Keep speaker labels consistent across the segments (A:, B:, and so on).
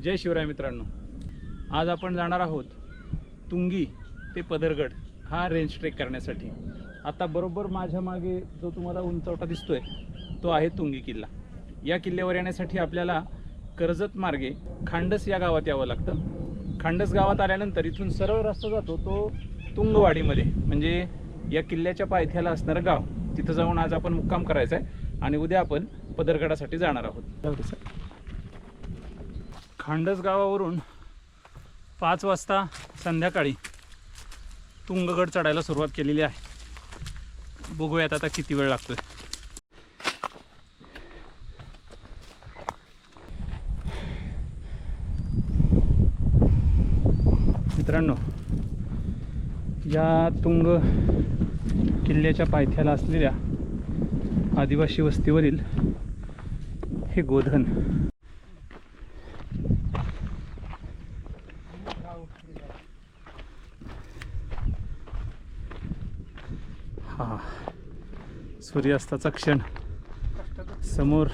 A: जय शिवराय मित्रांनो, आज आपण जाणार आहोत तुंगी ते पदरगड हा रेंज ट्रेक करण्यासाठी। आता बरोबर माझ्या मागे जो तुम्हाला उंचवटा दिसतोय तो आहे तुंगी किल्ला। या किल्ल्यावर येण्यासाठी आपल्याला कर्जत मार्गे खांडस या गावात यावं लागतं। खांडस गावात आल्यानंतर इथून सरळ रस्ता जातो तो तुंगवाडीमध्ये, म्हणजे या किल्ल्याच्या पायथ्याला असणारं गाव। तिथं जाऊन आज आपण मुक्काम करायचा आहे आणि उद्या आपण पदरगडासाठी जाणार आहोत। खांडस गावावरून 5 वाजता संध्याकाळी तुंगगड चढायला सुरुवात केलेली आहे। बघूयात आता किती वेळ लागतोय। मित्रांनो, या तुंग किल्ल्याच्या पायथ्याला असलेल्या आदिवासी वस्तीवरील हे गोधन। हा सूर्यास्ताचा क्षण। समोर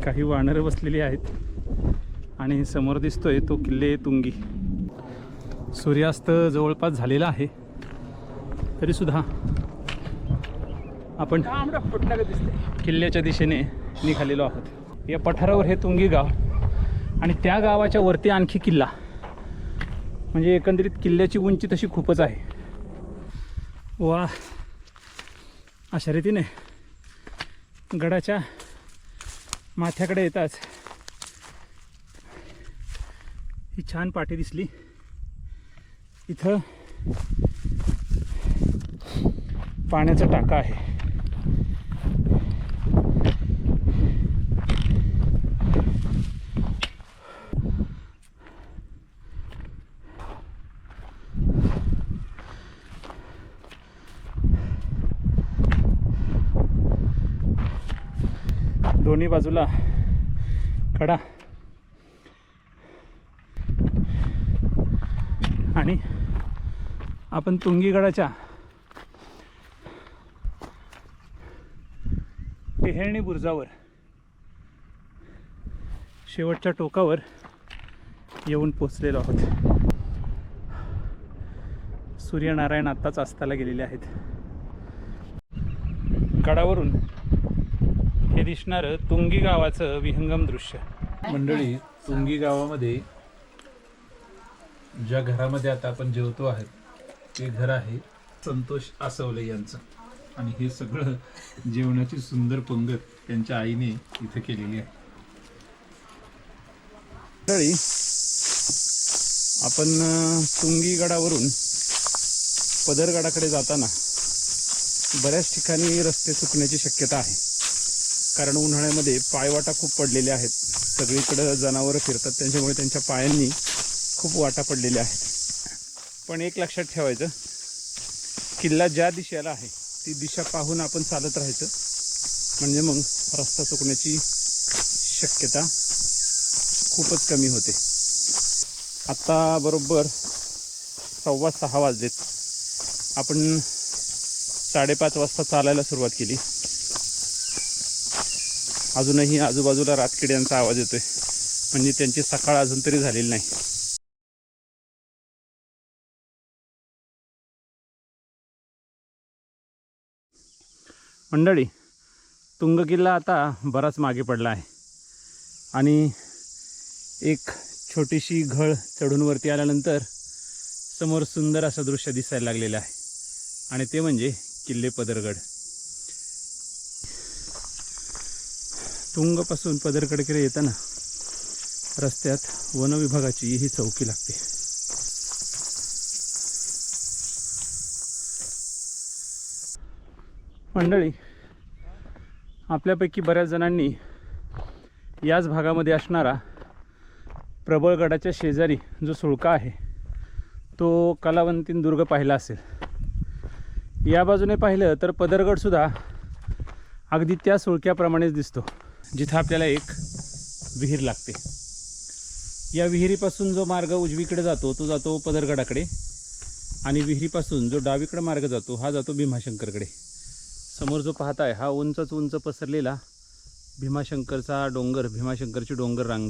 A: काही वानरं बसलेली आहेत आणि समोर दिसतोय तो किल्ले तुंगी। सूर्यास्त जवळपास झालेला आहे तरी सुद्धा आपण किल्ल्याच्या दिशेने निघालेलो आहोत। या पठारावर हे तुंगी गाव आणि त्या गावाच्या वरती आणखी किल्ला, म्हणजे एकंदरीत किल्ल्याची उंची तशी खूपच आहे। वा, अशा रीतीने गडाच्या माथ्याकडे येताच ही छान पाटी दिसली। इथं पाण्याचा टाका आहे। दोन्ही बाजूला कडा आणि आपण तुंगीगडाच्या टेहळणी बुरुजावर शेवटच्या टोकावर येऊन पोचलेलो आहोत। सूर्यनारायण आत्ताच अस्ताला गेलेले आहेत। गडावरून हे दिसणारं तुंगी गावाचं विहंगम दृश्य।
B: मंडळी, तुंगी गावामध्ये ज्या घरामध्ये आता आपण जेवतो आहोत ते घर आहे संतोष आसवले यांचं, आणि हे सगळं जेवणाची सुंदर पंगत त्यांच्या आईने इथे केलेली आहे।
A: मंडळी, आपण तुंगी गडावरून पदरगडाकडे जाताना बऱ्याच ठिकाणी रस्ते चुकण्याची शक्यता आहे, कारण उन्हाळ्यामध्ये पायवाटा खूप पडलेले आहेत। सगळीकडे जनावरं फिरतात, त्यांच्यामुळे त्यांच्या पायांनी खूप वाटा पडलेल्या आहेत। पण एक लक्षात ठेवायचं, किल्ला ज्या दिशेला आहे ती दिशा पाहून आपण चालत राहायचं, म्हणजे मग रस्ता चुकण्याची शक्यता खूपच कमी होते। आत्ता बरोबर 6:15 वाजलेत। आपण 5:30 वाजता चालायला सुरुवात केली। अजूनही आजूबाजूला रातकिड्यांचा आवाज येतोय, म्हणजे त्यांची सकाळ अजून तरी झालेली नाही। मंडळी, तुंग किल्ला आता बराच मागे पडला आहे आणि एक छोटीशी घळ चढून वरती आल्यानंतर समोर सुंदर असं दृश्य दिसायला लागलेलं आहे, आणि ते म्हणजे किल्ले पदरगड। तुंगपासून पदरगडकडे येताना रस्त्यात वन विभागाची ही चौकी लागते। मंडळी, आपल्यापैकी बऱ्याच जणांनी याच भागामध्ये असणारा प्रबळगडाच्या शेजारी जो सुळका आहे तो कलावंतीन दुर्ग पाहिला असेल। या बाजूने पाहिलं तर पदरगडसुद्धा अगदी त्या सुळक्याप्रमाणेच दिसतो, जिथं आपल्याला एक विहीर लागते। या विहिरीपासून जो मार्ग उजवीकडे जातो तो जातो पदरगडाकडे, आणि विहिरीपासून जो डावीकडे मार्ग जातो हा जातो भीमाशंकरकडे। समोर जो पाहताय हा उंचच उंच पसरलेला भीमाशंकरचा डोंगर, भीमाशंकरची डोंगर रांग।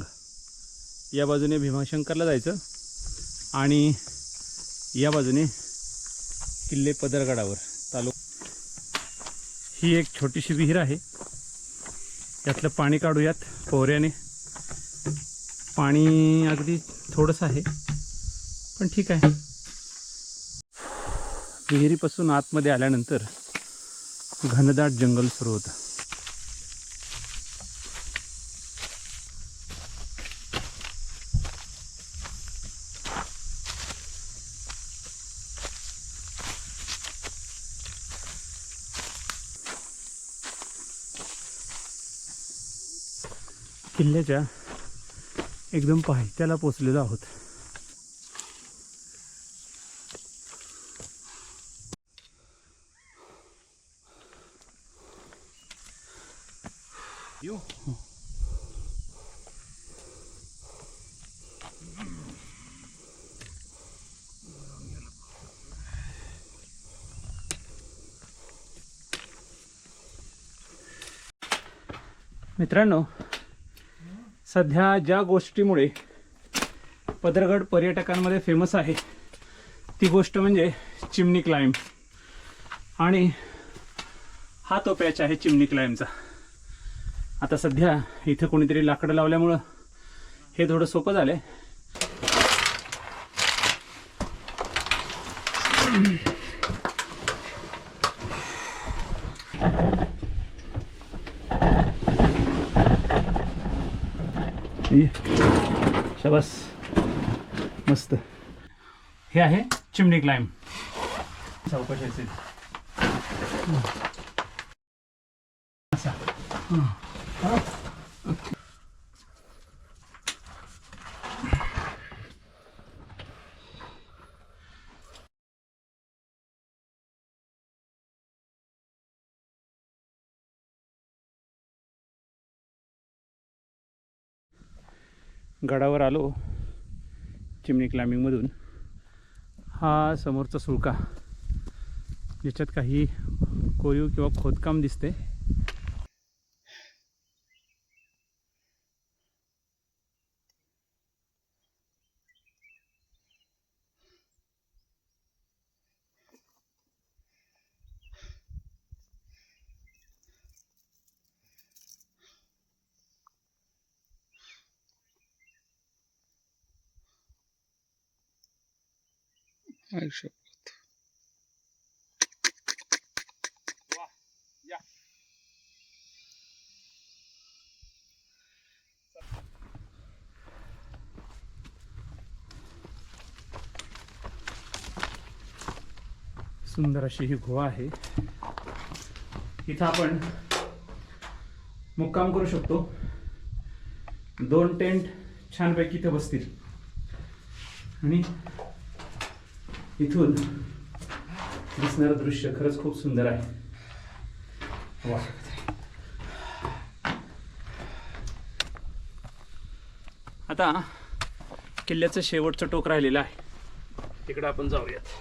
A: या बाजूने भीमाशंकरला जायचं आणि या बाजूने किल्ले पदरगडावर ही एक छोटीशी विहीर आहे. यातलं पाणी काढूयात पोहऱ्याने. पाणी अगदी थोडंसं आहे पण ठीक आहे. विहिरीपासून आतमध्ये आल्यानंतर घनदाट जंगल सुरू होतं. किल्ल्याच्या एकदम पायथ्याला पोचलेलो आहोत. मित्रांनो, सध्या ज्या गोष्टीमुळे पदरगड पर्यटकांमध्ये फेमस आहे ती गोष्ट म्हणजे चिमणी क्लाइंब. आणि हा तो पॅच आहे चिमणी क्लाइंबचा. आता सध्या इथं कोणीतरी लाकडं लावल्यामुळं हे थोडं सोपं झालंय. शाबास, मस्त. हे आहे चिमणी क्लाइंब. चौकशी असेल गडावर आलो चिमणी क्लाइम्बिंगमधून. हा समोरचा सुळका ज्याच्यात काही कोरीव किंवा खोदकाम दिसते. सुंदर अशी ही गुहा आहे. इथं आपण मुक्काम करू शकतो. 2 टेंट छानपैकी इथे बसतील आणि इथून दिसणारं दृश्य खरंच खूप सुंदर आहे. वा. आता किल्ल्याचं शेवटचं टोक राहिलेलं आहे, तिकडे आपण जाऊयात.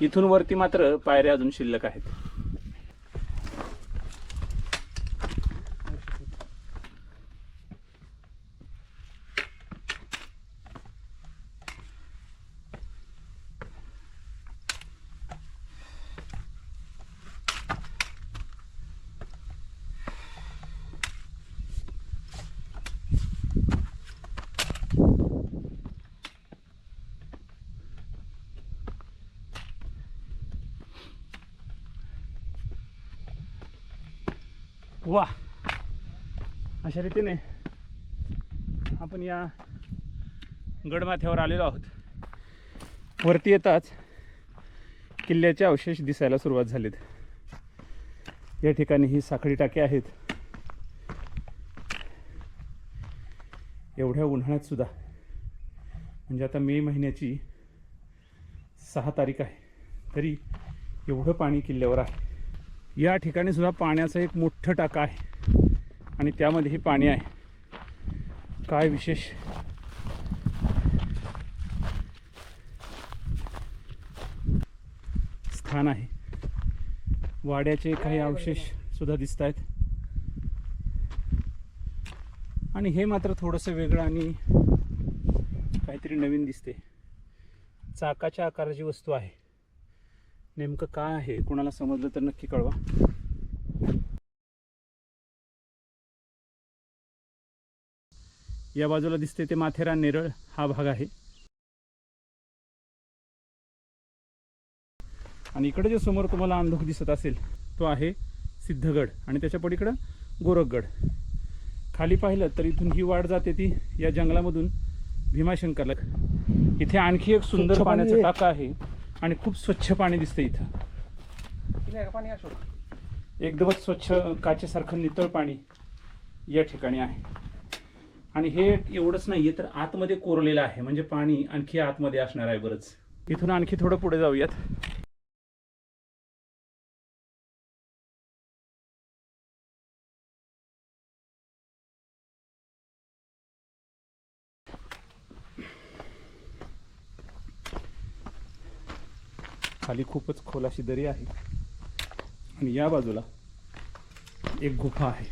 A: इथून वरती मात्र पायऱ्या अजून शिल्लक आहेत. वा, अशा रीतीने आपण या गडमाथ्यावर आलेलो आहोत. वरती येताच किल्ल्याचे अवशेष दिसायला सुरुवात झालेत. या ठिकाणी ही साखळी टाके आहेत. एवढ्या उन्हाळ्यात सुद्धा, म्हणजे आता मे महिन्याची 6 तारीख आहे, तरी एवढं पाणी किल्ल्यावर आहे. या ठिकाणी सुद्धा पाण्याचं एक मोठं टाका आहे आणि त्यामध्येही पाणी आहे. काय विशेष. छान आहे. वाड्याचे काही अवशेष सुद्धा दिसत आहेत. आणि हे मात्र थोडंसं वेगळं आणि काहीतरी नवीन दिसते. चाकाच्या आकाराची वस्तू आहे. नेमकं काय आहे, कोणाला समजलं तर नक्की कळवा. या बाजूला दिसते ते माथेरान नेरळ हा भाग आहे. आणि इकडे जे समोर तुम्हाला अंधुक दिसत असेल तो आहे सिद्धगड आणि त्याच्या पलीकडं गोरखगड. खाली पाहिलं तर इथून ही वाट जाते ती या जंगलामधून भीमाशंकरला. इथे आणखी एक सुंदर पाण्याचा टाका आहे आणि खूप स्वच्छ पाणी दिसतं इथं. एकदमच स्वच्छ काचेसारखं नितळ पाणी या ठिकाणी आहे. आणि हे एवढंच नाहीये तर आतमध्ये कोरलेलं आहे, म्हणजे पाणी आणखी आतमध्ये असणार आहे बरंच. इथून आणखी थोडं पुढे जाऊयात. खाली खूपच खोल अशी दरी आहे आणि या बाजूला एक गुफा आहे.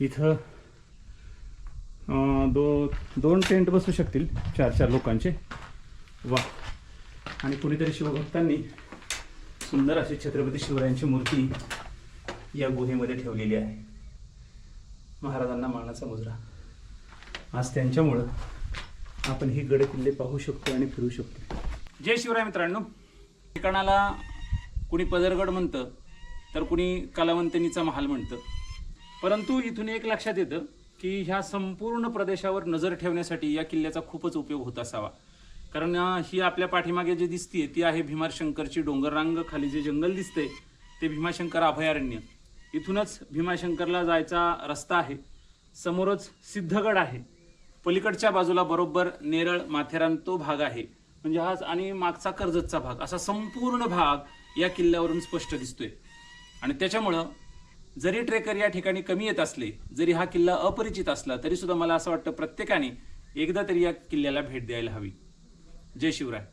A: इथं दोन टेंट बसू शकतील 4-4 लोकांचे. वा. आणि कुणीतरी शिवभक्तांनी सुंदर अशी छत्रपती शिवरायांची मूर्ती या गुहेमध्ये ठेवलेली आहे. महाराजांना मानाचा मुजरा. आज त्यांच्यामुळं आपण ही गड किल्ले पाहू शकतो आणि फिरू शकतो. जय शिवराय मित्रांनो. ठिकाणाला कुणी पदरगड म्हणतं तर कुणी कलावंतनीचा महाल म्हणतं. परंतु इथून एक लक्षात येतं की ह्या संपूर्ण प्रदेशावर नजर ठेवण्यासाठी या किल्ल्याचा खूपच उपयोग होत असावा. कारण ही आपल्या पाठीमागे जे दिसते ती आहे भीमाशंकरची डोंगररांग. खाली जे जंगल दिसते ते भीमाशंकर अभयारण्य. इथूनच भीमाशंकरला जायचा रस्ता आहे. समोरच सिद्धगड आहे. पलीकडच्या बाजूला बरोबर नेरळ माथेरान तो भाग आहे. म्हणजे हा आणि मागचा कर्जतचा भाग असा संपूर्ण भाग या किल्ल्यावरून स्पष्ट दिसतोय. आणि त्याच्यामुळं जरी ट्रेकर या ठिकाणी कमी येत असले, जरी हा किल्ला अपरिचित असला, तरी सुद्धा मला असं वाटतं प्रत्येकाने एकदा तरी या किल्ल्याला भेट द्यायला हवी. जय शिवराय.